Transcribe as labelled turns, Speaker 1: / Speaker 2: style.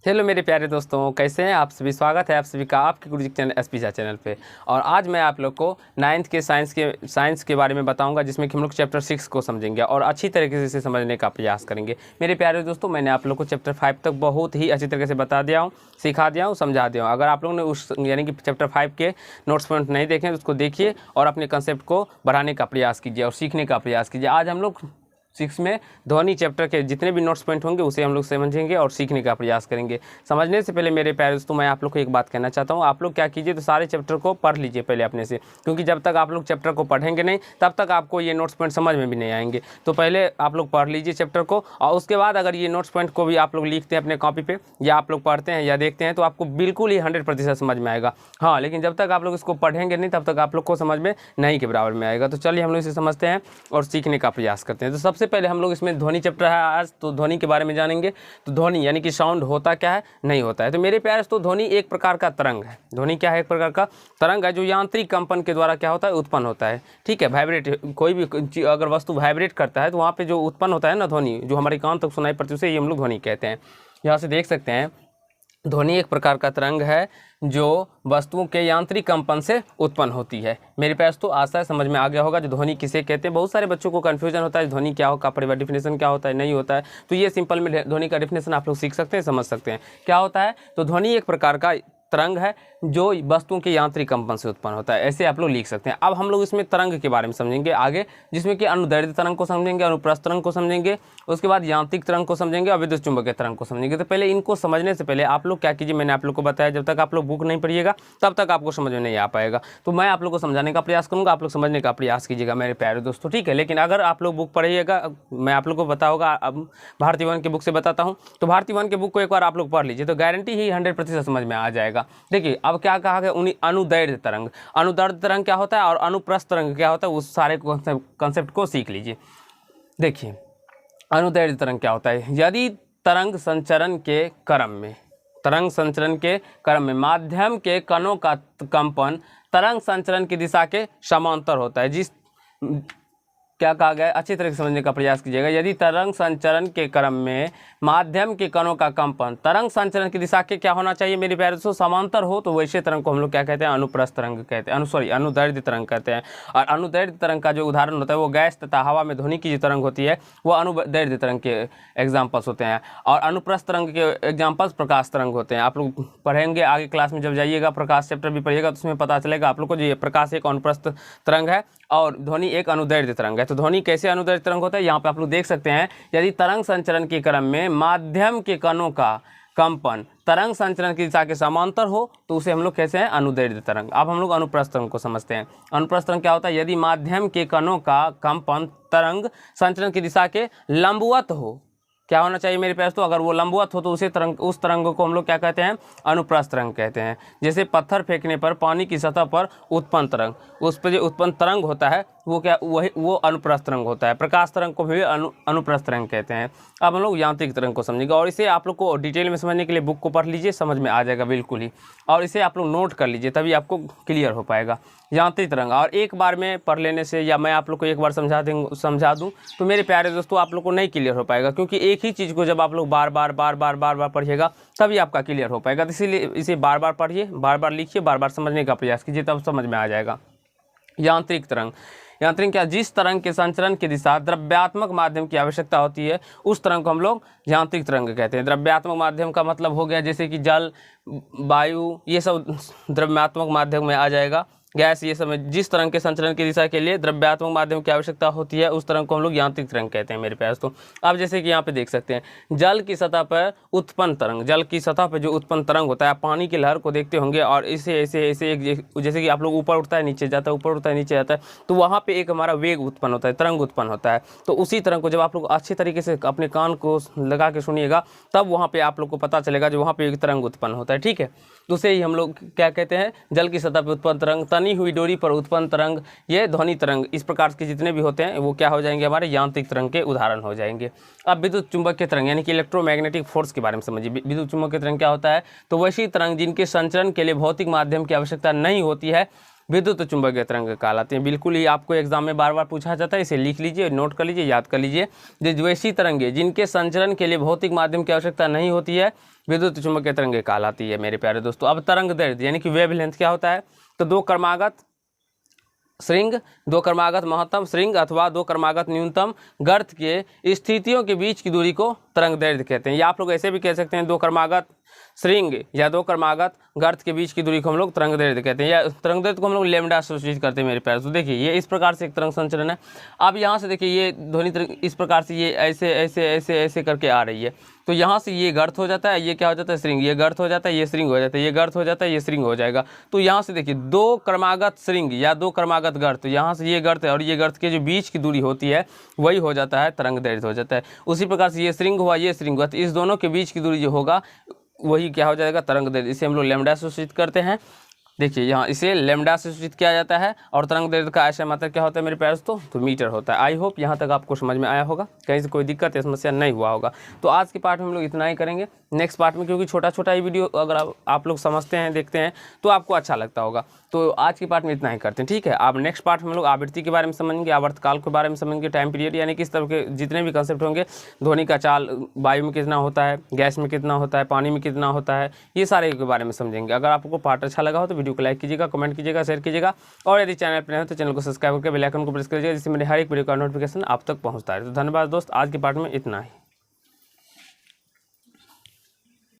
Speaker 1: Hello मेरे प्यारे दोस्तों, कैसे हैं आप सभी। स्वागत है आप सभी का आपके गुरुजी चैनल एसपी झा चैनल पे। और आज मैं आप लोग को 9th के साइंस के बारे में बताऊंगा, जिसमें कि हम लोग चैप्टर 6 को समझेंगे और अच्छी तरीके से इसे समझने का प्रयास करेंगे। मेरे प्यारे दोस्तों, मैंने आप लोग को चैप्टर 5 तक बहुत ही अच्छी तरीके से बता दिया हूँ, सिखा दिया हूँ, समझा दिया हूँ। अगर आप लोगों ने उस यानी कि चैप्टर 5 के नोट्स पॉइंट नहीं देखे तो उसको देखिए और अपने कंसेप्ट को बढ़ाने का प्रयास कीजिए और सीखने का प्रयास कीजिए। आज हम लोग 6 में ध्वनि चैप्टर के जितने भी नोट्स पॉइंट होंगे उसे हम लोग समझेंगे और सीखने का प्रयास करेंगे। समझने से पहले मेरे प्यारे दोस्तों, मैं आप लोग को एक बात कहना चाहता हूँ। आप लोग क्या कीजिए, तो सारे चैप्टर को पढ़ लीजिए पहले अपने से, क्योंकि जब तक आप लोग चैप्टर को पढ़ेंगे नहीं तब तक आपको ये नोट्स पॉइंट समझ में भी नहीं आएंगे। तो पहले आप लोग पढ़ लीजिए चैप्टर को, और उसके बाद अगर ये नोट्स पॉइंट को भी आप लोग लिखते हैं अपने कॉपी पर, या आप लोग पढ़ते हैं या देखते हैं, तो आपको बिल्कुल ही 100% समझ में आएगा। हाँ, लेकिन जब तक आप लोग इसको पढ़ेंगे नहीं तब तक आप लोग को समझ में नहीं के बराबर में आएगा। तो चलिए हम लोग इसे समझते हैं और सीखने का प्रयास करते हैं। तो सबसे पहले हम लोग इसमें ध्वनि चैप्टर है आज, तो ध्वनि के बारे में जानेंगे। तो ध्वनि यानी कि साउंड होता क्या है, नहीं होता है। तो मेरे प्यारे दोस्तों, ध्वनि एक प्रकार का तरंग है। ध्वनि क्या है? एक प्रकार का तरंग है जो यांत्रिक कंपन के द्वारा क्या होता है, उत्पन्न होता है। ठीक है, वाइब्रेट, कोई भी अगर वस्तु वाइब्रेट करता है तो वहाँ पे जो उत्पन्न होता है ना ध्वनि, जो हमारे कान तक सुनाई पड़ती है, उसे हम लोग ध्वनि कहते हैं। यहाँ से देख सकते हैं, ध्वनि एक प्रकार का तरंग है जो वस्तुओं के यांत्रिक कंपन से उत्पन्न होती है। मेरे पास तो आशा है समझ में आ गया होगा जो ध्वनि किसे कहते हैं। बहुत सारे बच्चों को कन्फ्यूजन होता है ध्वनि क्या होगा, परिवार डिफिनेशन क्या होता है, नहीं होता है। तो ये सिंपल में ध्वनि का डिफिनेशन आप लोग सीख सकते हैं, समझ सकते हैं क्या होता है। तो ध्वनि एक प्रकार का तरंग है जो वस्तुओं के यांत्रिक कंपन से उत्पन्न होता है, ऐसे आप लोग लिख सकते हैं। अब हम लोग इसमें तरंग के बारे में समझेंगे आगे, जिसमें कि अनुदैर्ध्य तरंग को समझेंगे, अनुप्रस्थ तरंग को समझेंगे, उसके बाद यांत्रिक तरंग को समझेंगे और विद्युत चुंबकीय तरंग को समझेंगे। तो पहले इनको समझने से पहले आप लोग क्या कीजिए, मैंने आप लोग को बताया, जब तक आप लोग बुक नहीं पढ़िएगा तब तक आपको समझ में नहीं आ पाएगा। तो मैं आप लोग को समझाने का प्रयास करूँगा, आप लोग समझने का प्रयास कीजिएगा मेरे प्यारे दोस्तों, ठीक है। लेकिन अगर आप लोग बुक पढ़िएगा, मैं आप लोग को बताऊँगा, अब भारतीय वन के बुक से बताता हूँ, तो भारतीय वन के बुक को एक बार आप लोग पढ़ लीजिए तो गारंटी ही 100% समझ में आ जाएगा। देखिए अब क्या कहा गया, अनुदैर्ध्य तरंग, अनुदैर्ध्य तरंग क्या होता है और अनुप्रस्थ तरंग क्या होता है, उस सारे कॉन्सेप्ट को सीख लीजिए। देखिए अनुदैर्ध्य तरंग क्या होता है, यदि तरंग संचरण के क्रम में माध्यम के कणों का कंपन तरंग संचरण की दिशा के समांतर होता है। जिस क्या कहा गया, अच्छी तरह से समझने का प्रयास कीजिएगा। यदि तरंग संचरण के क्रम में माध्यम के कणों का कंपन तरंग संचरण की दिशा के क्या होना चाहिए मेरे प्यारे दोस्तों, समांतर हो, तो वैसे तरंग को हम लोग क्या कहते हैं, अनुप्रस्थ तरंग कहते हैं, अनुदैर्ध्य तरंग कहते हैं। और अनुदैर्ध्य तरंग का जो उदाहरण होता है वो गैस तथा हवा में ध्वनि की जो तरंग होती है वो अनुदैर्ध्य तरंग के एग्जाम्पल्स होते हैं। और अनुप्रस्थ तरंग के एग्जाम्पल्स प्रकाश तरंग होते हैं। आप लोग पढ़ेंगे आगे क्लास में, जब जाइएगा प्रकाश चैप्टर भी पढ़िएगा तो उसमें पता चलेगा आप लोग को, ये प्रकाश एक अनुप्रस्थ तरंग है और ध्वनि एक अनुदैर्ध्य तरंग है। तो ध्वनि कैसे अनुदैर्ध्य तरंग होता है, यहाँ पे आप लोग देख सकते हैं, यदि तरंग संचरण के क्रम में माध्यम के कणों का कंपन तरंग संचरण की दिशा के समांतर हो तो उसे हम लोग कैसे हैं, अनुदैर्ध्य तरंग। अब हम लोग अनुप्रस्थ तरंग को समझते हैं। अनुप्रस्थ तरंग क्या होता है, यदि माध्यम के कणों का कंपन तरंग संचरण की दिशा के लंबवत हो, क्या होना चाहिए मेरे पास, तो अगर वो लंबवत हो तो उस तरंग को हम लोग क्या कहते हैं, अनुप्रस्थ तरंग कहते हैं। जैसे पत्थर फेंकने पर पानी की सतह पर उत्पन्न तरंग, उस पर जो उत्पन्न तरंग होता है वो अनुप्रस्थ तरंग होता है। प्रकाश तरंग को भी अनुप्रस्थ तरंग कहते हैं। अब हम लोग यांत्रिक तरंग को समझेंगे और इसे आप लोग को डिटेल में समझने के लिए बुक को पढ़ लीजिए, समझ में आ जाएगा बिल्कुल ही। और इसे आप लोग नोट कर लीजिए, तभी आपको क्लियर हो पाएगा यांत्रिक तरंग। और एक बार में पढ़ लेने से या मैं आप लोग को एक बार समझा दूँ तो मेरे प्यारे दोस्तों आप लोग को नहीं क्लियर हो पाएगा, क्योंकि एक ही चीज़ को जब आप लोग बार बार पढ़िएगा तभी आपका क्लियर हो पाएगा। तो इसीलिए इसे बार बार पढ़िए, बार बार लिखिए, बार बार समझने का प्रयास कीजिए, तब समझ में आ जाएगा। यांत्रिक तरंग, यांत्रिक क्या, जिस तरंग के संचरण की दिशा द्रव्यात्मक माध्यम की आवश्यकता होती है उस तरंग को हम लोग यांत्रिक तरंग कहते हैं। द्रव्यात्मक माध्यम का मतलब हो गया जैसे कि जल, वायु, ये सब द्रव्यात्मक माध्यम में आ जाएगा, गैस, ये सब। जिस तरंग के संचरण की दिशा के लिए द्रव्यात्मक माध्यम की आवश्यकता होती है उस तरंग को हम लोग यांत्रिक तरंग कहते हैं मेरे प्यास। तो अब जैसे कि यहाँ पे देख सकते हैं, जल की सतह पर उत्पन्न तरंग, जल की सतह पर जो उत्पन्न तरंग होता है, आप पानी की लहर को देखते होंगे और ऐसे जैसे कि आप लोग ऊपर उठता है नीचे जाता है, ऊपर उठता है नीचे जाता है, तो वहाँ पे एक हमारा वेग उत्पन्न होता है, तरंग उत्पन्न होता है। तो उसी तरंग को जब आप लोग अच्छी तरीके से अपने कान को लगा के सुनिएगा तब वहाँ पे आप लोग को पता चलेगा जो वहाँ पे एक तरंग उत्पन्न होता है, ठीक है। तो उसे ही हम लोग क्या कहते हैं, जल की सतह पर उत्पन्न तरंग, तनी हुई डोरी पर उत्पन्न तरंग, ये ध्वनि तरंग। इस प्रकार के जितने भी होते हैं वो क्या हो जाएंगे, हमारे यांत्रिक तरंग के उदाहरण हो जाएंगे। अब विद्युत चुंबकीय तरंग यानी कि इलेक्ट्रोमैग्नेटिक फोर्स के बारे में समझिए। विद्युत चुंबकीय तरंग क्या होता है, तो वैसी तरंग जिनके संचरण के लिए भौतिक माध्यम की आवश्यकता नहीं होती है, विद्युत चुंबकीय तरंग कहलाती हैं। बिल्कुल ही आपको एग्जाम में बार बार पूछा जाता है, इसे लिख लीजिए, नोट कर लीजिए, याद कर लीजिए। जो वैसी तरंगे जिनके संचरण के लिए भौतिक माध्यम की आवश्यकता नहीं होती है, विद्युत चुंबकीय तरंगे कहलाती है मेरे प्यारे दोस्तों। अब तरंग दैर्ध्य यानी कि वेवलेंथ क्या होता है, तो दो क्रमागत श्रृंग, दो क्रमागत महत्तम श्रृंग अथवा दो क्रमागत न्यूनतम गर्त के स्थितियों के बीच की दूरी को तरंग दैर्ध्य कहते हैं। या आप लोग ऐसे भी कह सकते हैं, दो क्रमागत श्रृंग या दो क्रमागत गर्त के बीच की दूरी को हम लोग तरंग दैर्ध्य कहते हैं, या तरंग दैर्ध्य को हम लोग लैम्डा से सूचित करते हैं मेरे प्यारे। तो देखिए ये इस प्रकार से एक तरंग संचरण है। अब यहाँ से देखिए ये ध्वनि तरंग इस प्रकार से ये ऐसे ऐसे ऐसे ऐसे करके आ रही है, तो यहाँ से ये गर्त हो जाता है, ये क्या हो जाता है श्रृंग, ये गर्त हो जाता है, ये श्रृंग हो जाता है, ये गर्त हो जाता है, ये श्रृंग हो जाएगा। तो यहाँ से देखिए दो क्रमागत श्रृंग या दो क्रमागत गर्त, यहाँ से ये गर्त है और ये गर्त के जो बीच की दूरी होती है वही हो जाता है तरंग दैर्ध्य हो जाता है। उसी प्रकार से ये श्रृंग हुआ, ये श्रृंग हुआ, तो इस दोनों के बीच की दूरी जो होगा वही क्या हो जाएगा तरंग दैर्ध्य। इसे हम लोग लैम्डा से सूचित करते हैं। देखिए यहाँ इसे लैम्डा से सूचित किया जाता है और तरंग दैर्ध्य का ऐसा मात्रक क्या होता है मेरे प्यारे दोस्तों, तो मीटर होता है। आई होप यहाँ तक आपको समझ में आया होगा, कहीं से कोई दिक्कत या समस्या नहीं हुआ होगा। तो आज के पार्ट में हम लोग इतना ही करेंगे। नेक्स्ट पार्ट में क्योंकि छोटा छोटा ही वीडियो अगर आप लोग समझते हैं, देखते हैं तो आपको अच्छा लगता होगा। तो आज के पार्ट में इतना ही करते हैं, ठीक है। आप नेक्स्ट पार्ट में हम लोग आवृत्ति के बारे में समझेंगे, आवर्तकाल के बारे में समझेंगे, टाइम पीरियड यानी किस तरह के जितने भी कंसेप्ट होंगे, ध्वनि का चाल वायु में कितना होता है, गैस में कितना होता है, पानी में कितना होता है, ये सारे के बारे में समझेंगे। अगर आपको पार्ट अच्छा लगा हो तो वीडियो को लाइक कीजिएगा, कमेंट कीजिएगा, शेयर कीजिएगा और यदि चैनल पर नए हो तो चैनल को सब्सक्राइब करके बेल आइकन को प्रेस कीजिएगा, जिससे मेरे हर एक वीडियो का नोटिफिकेशन आप तक पहुँचता है। तो धन्यवाद दोस्त, आज के पार्ट में इतना ही।